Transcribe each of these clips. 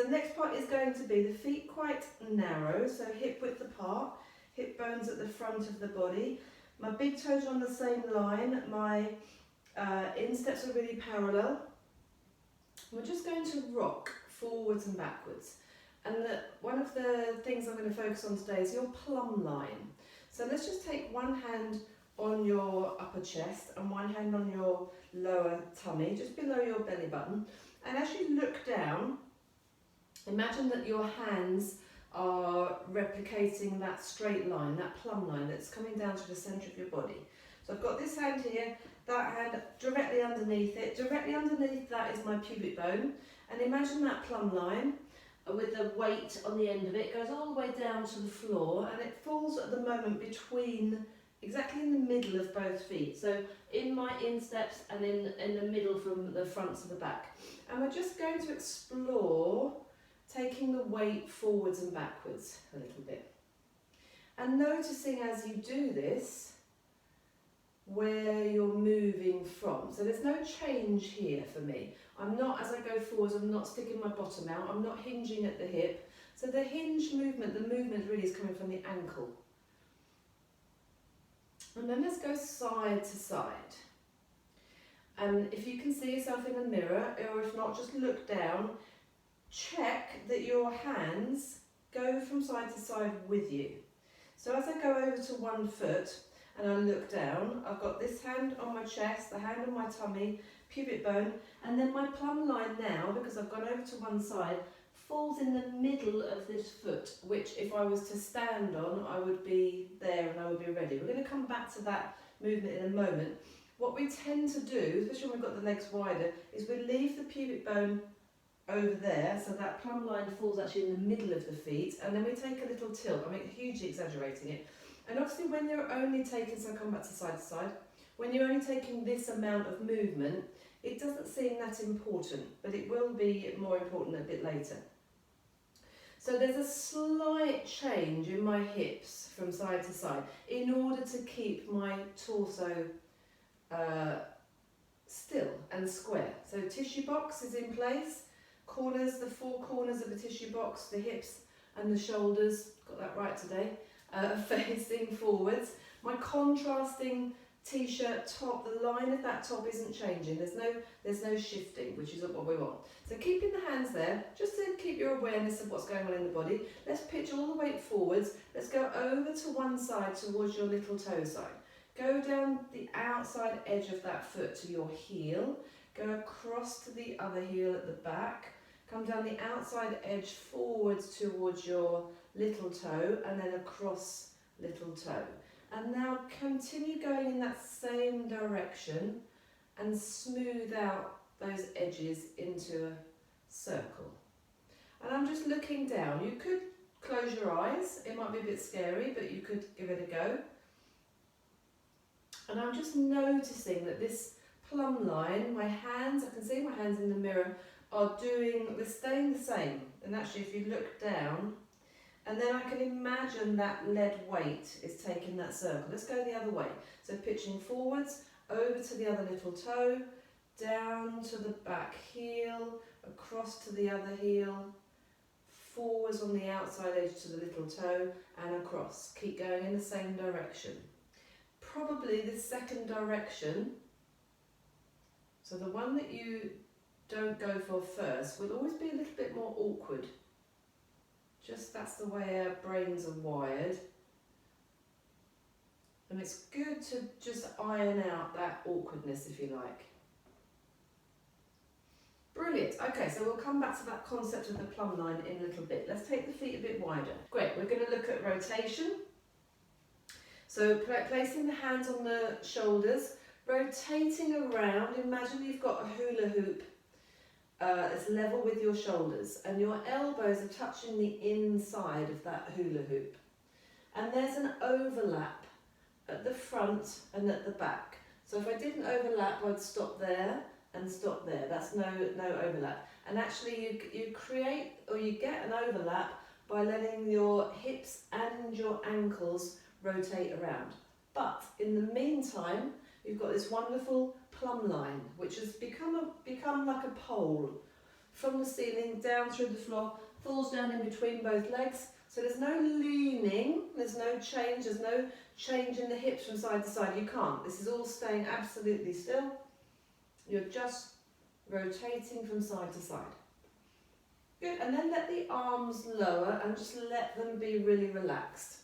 the next part is going to be the feet quite narrow, so hip width apart, hip bones at the front of the body. My big toes are on the same line, my insteps are really parallel. We're just going to rock forwards and backwards. And one of the things I'm going to focus on today is your plumb line. So let's just take one hand on your upper chest and one hand on your lower tummy, just below your belly button. And as you look down, imagine that your hands are replicating that straight line, that plumb line that's coming down to the centre of your body. So I've got this hand here, that hand directly underneath it. Directly underneath that is my pubic bone. And imagine that plumb line with the weight on the end of it, goes all the way down to the floor, and it falls at the moment between, exactly in the middle of both feet. So in my insteps and in the middle from the front to the back. And we're just going to explore taking the weight forwards and backwards a little bit. And noticing as you do this, where you're moving from. So there's no change here for me. I'm not, as I go forwards, I'm not sticking my bottom out, I'm not hinging at the hip. So the hinge movement, the movement really is coming from the ankle. And then let's go side to side. And if you can see yourself in a mirror, or if not, just look down, check that your hands go from side to side with you. So as I go over to one foot, and I look down, I've got this hand on my chest, the hand on my tummy, pubic bone, and then my plumb line now, because I've gone over to one side, falls in the middle of this foot, which if I was to stand on, I would be there and I would be ready. We're going to come back to that movement in a moment. What we tend to do, especially when we've got the legs wider, is we leave the pubic bone over there, so that plumb line falls actually in the middle of the feet, and then we take a little tilt. I'm hugely exaggerating it. And obviously when you're only taking, so I'll come back to side, when you're only taking this amount of movement, it doesn't seem that important, but it will be more important a bit later. So there's a slight change in my hips from side to side in order to keep my torso still and square. So tissue box is in place, corners, the four corners of the tissue box, the hips and the shoulders, got that right today, facing forwards. My contrasting t-shirt top, the line of that top isn't changing, there's no shifting, which is what we want. So keeping the hands there, just to keep your awareness of what's going on in the body. Let's pitch all the weight forwards. Let's go over to one side towards your little toe side. Go down the outside edge of that foot to your heel. Go across to the other heel at the back. Come down the outside edge forwards towards your little toe and then across little toe. And now continue going in that same direction and smooth out those edges into a circle. And I'm just looking down. You could close your eyes, it might be a bit scary, but you could give it a go. And I'm just noticing that this plumb line, my hands, I can see my hands in the mirror, they're staying the same. And actually if you look down, and then I can imagine that lead weight is taking that circle. Let's go the other way. So pitching forwards, over to the other little toe, down to the back heel, across to the other heel, forwards on the outside edge to the little toe, and across. Keep going in the same direction. Probably the second direction, so the one that you don't go for first, will always be a little bit more awkward. Just that's the way our brains are wired. And it's good to just iron out that awkwardness, if you like. Brilliant. Okay, so we'll come back to that concept of the plumb line in a little bit. Let's take the feet a bit wider. Great, we're going to look at rotation. So placing the hands on the shoulders, rotating around. Imagine you've got a hula hoop that's level with your shoulders and your elbows are touching the inside of that hula hoop. And there's an overlap at the front and at the back. So if I didn't overlap, I'd stop there and stop there. That's no overlap. And actually you create, or you get an overlap by letting your hips and your ankles rotate around. But in the meantime, you've got this wonderful plumb line, which has become like a pole from the ceiling down through the floor, falls down in between both legs. So there's no leaning, there's no change in the hips from side to side. You can't. This is all staying absolutely still. You're just rotating from side to side. Good, and then let the arms lower and just let them be really relaxed.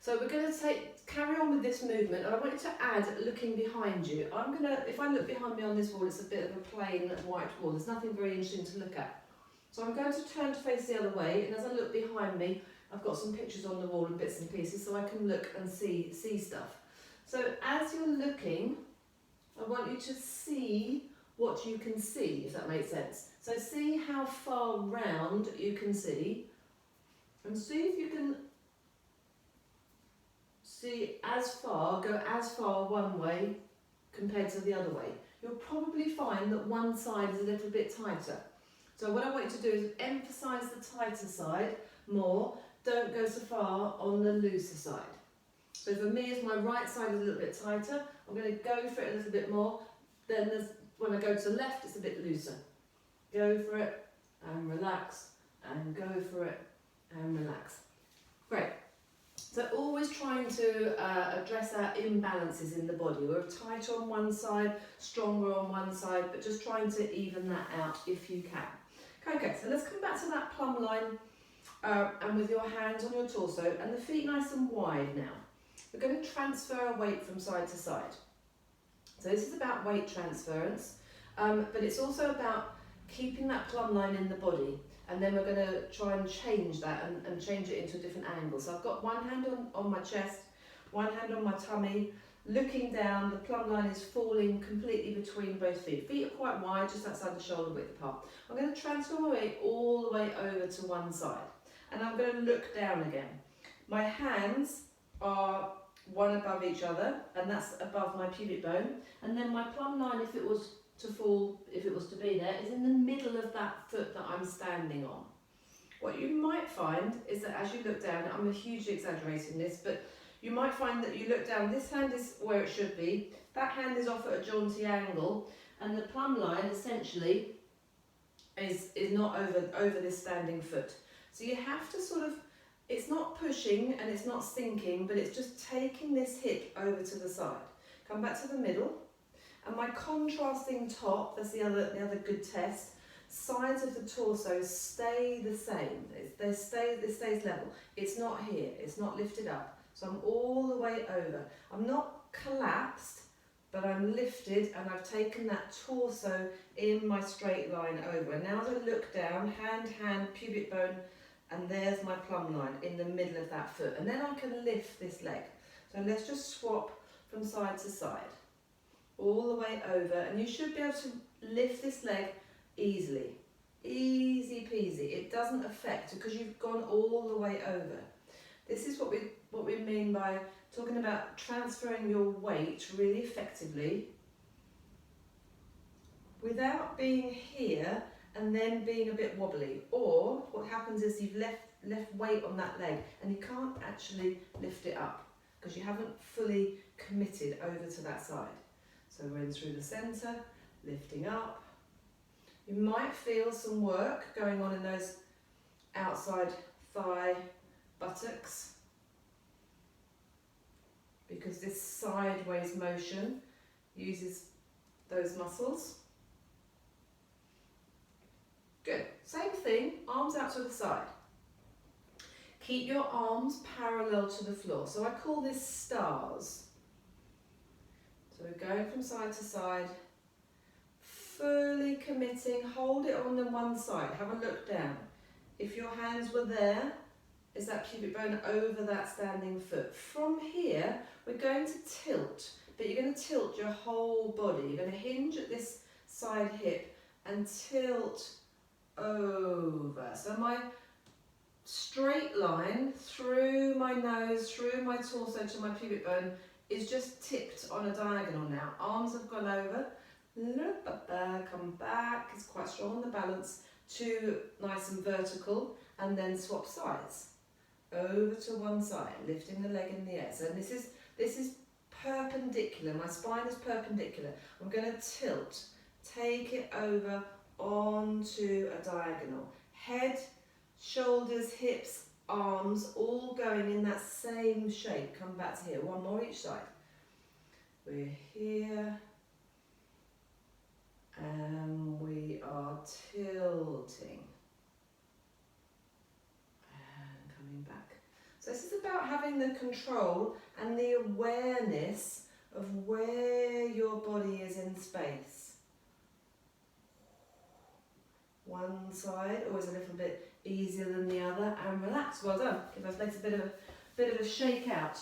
So we're going to carry on with this movement, and I want you to add looking behind you. If I look behind me on this wall, it's a bit of a plain white wall. There's nothing very interesting to look at. So I'm going to turn to face the other way, and as I look behind me, I've got some pictures on the wall and bits and pieces so I can look and see stuff. So as you're looking, I want you to see what you can see, if that makes sense. So see how far round you can see, and see if you can see go as far one way compared to the other way. You'll probably find that one side is a little bit tighter. So what I want you to do is emphasise the tighter side more, don't go so far on the looser side. So for me, as my right side is a little bit tighter, I'm going to go for it a little bit more. Then when I go to the left, it's a bit looser. Go for it and relax, and go for it and relax. Great. So always trying to address our imbalances in the body. We're tighter on one side, stronger on one side, but just trying to even that out if you can. Okay, so let's come back to that plumb line and with your hands on your torso and the feet nice and wide now. We're going to transfer our weight from side to side. So this is about weight transference, but it's also about keeping that plumb line in the body. And then we're going to try and change that and change it into a different angle. So I've got one hand on my chest, one hand on my tummy, looking down. The plumb line is falling completely between both feet. Feet are quite wide, just outside the shoulder width apart. I'm going to transfer my weight all the way over to one side. And I'm going to look down again. My hands are one above each other, and that's above my pubic bone. And then my plumb line, if it was to be there, is in the middle of that foot that I'm standing on. What you might find is that as you look down, I'm hugely exaggerating this, but you might find that you look down, this hand is where it should be, that hand is off at a jaunty angle, and the plumb line essentially is not over this standing foot. So you have to sort of, it's not pushing and it's not sinking, but it's just taking this hip over to the side. Come back to the middle. And my contrasting top, that's the other good test, sides of the torso stay the same. It stays level. It's not here, it's not lifted up. So I'm all the way over. I'm not collapsed, but I'm lifted and I've taken that torso in my straight line over. And now as I look down, hand, pubic bone, and there's my plumb line in the middle of that foot. And then I can lift this leg. So let's just swap from side to side. All the way over, and you should be able to lift this leg easily. Easy peasy. It doesn't affect because you've gone all the way over. This is what we mean by talking about transferring your weight really effectively without being here and then being a bit wobbly. Or what happens is you've left weight on that leg and you can't actually lift it up because you haven't fully committed over to that side. So we're in through the centre, lifting up. You might feel some work going on in those outside thigh buttocks because this sideways motion uses those muscles. Good. Same thing, arms out to the side. Keep your arms parallel to the floor. So I call this stars. So we're going from side to side, fully committing, hold it on the one side, have a look down. If your hands were there, is that pubic bone over that standing foot. From here, we're going to tilt, but you're going to tilt your whole body. You're going to hinge at this side hip and tilt over. So my straight line through my nose, through my torso to my pubic bone is just tipped on a diagonal now. Arms have gone over, come back, it's quite strong on the balance, to nice and vertical, and then swap sides. Over to one side, lifting the leg in the air. So this is perpendicular, my spine is perpendicular. I'm going to tilt, take it over onto a diagonal. Head, shoulders, hips, arms, all going in that same shape. Come back to here, one more each side. We're here, and we are tilting. And coming back. So this is about having the control and the awareness of where your body is in space. One side, always a little bit easier than the other, and relax. Well done. Give our legs a bit of a shake out.